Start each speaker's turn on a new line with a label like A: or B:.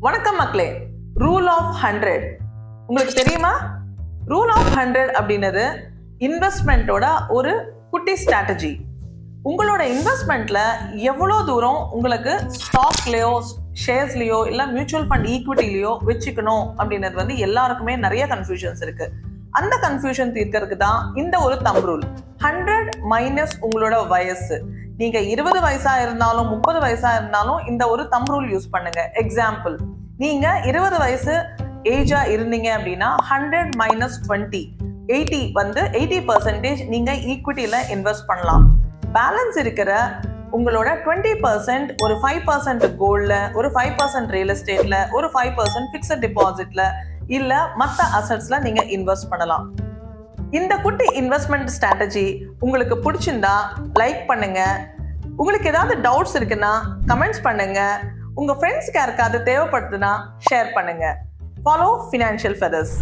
A: வணக்கம் மக்களே. Rule of 100 உங்களுக்கு தெரியுமா? ரூல் ஆஃப் 100 அப்படின்னது இன்வெஸ்ட்மெண்ட்டோட ஒரு குட்டி ஸ்ட்ராட்டஜி. உங்களோட இன்வெஸ்ட்மெண்ட்ல எவ்வளோ தூரம் உங்களுக்கு ஸ்டாக்லயோ ஷேர்ஸ்லயோ இல்லை மியூச்சுவல் ஃபண்ட் ஈக்விட்டிலையோ வச்சுக்கணும் அப்படின்றது எல்லாருக்குமே நிறைய கன்ஃபியூஷன்ஸ் இருக்கு. அந்த கன்ஃபியூஷன் தீர்க்கறதுக்கு தான் இந்த ஒரு தம் ரூல். 100 மைனஸ் உங்களோட வயசு. நீங்க 20 வயசா இருந்தாலும் 30 வயசா இருந்தாலும் இந்த ஒரு தம் ரூல் யூஸ் பண்ணுங்க. எக்ஸாம்பிள், நீங்க 20 வயசு ஏஜா இருந்தீங்க அப்படின்னா 100 மைனஸ் 20 80% நீங்க ஈக்விட்டியில இன்வெஸ்ட் பண்ணலாம். பேலன்ஸ் இருக்கிற உங்களோட 20% ஒரு 5% கோல்ட்ல, ஒரு 5% ரியல் எஸ்டேட்ல, ஒரு 5% பிக்ஸட் டிபாசிட்ல இல்ல மற்ற அசட்ஸ்ல நீங்க இன்வெஸ்ட் பண்ணலாம். இந்த குட்டி இன்வெஸ்ட்மெண்ட் ஸ்ட்ராட்டஜி உங்களுக்கு பிடிச்சிருந்தா லைக் பண்ணுங்க. உங்களுக்கு ஏதாவது டவுட்ஸ் இருக்குன்னா கமெண்ட்ஸ் பண்ணுங்க. உங்க ஃப்ரெண்ட்ஸ்க்கு யாருக்காவது தேவைப்படுதுன்னா ஷேர் பண்ணுங்க. Follow financial feathers.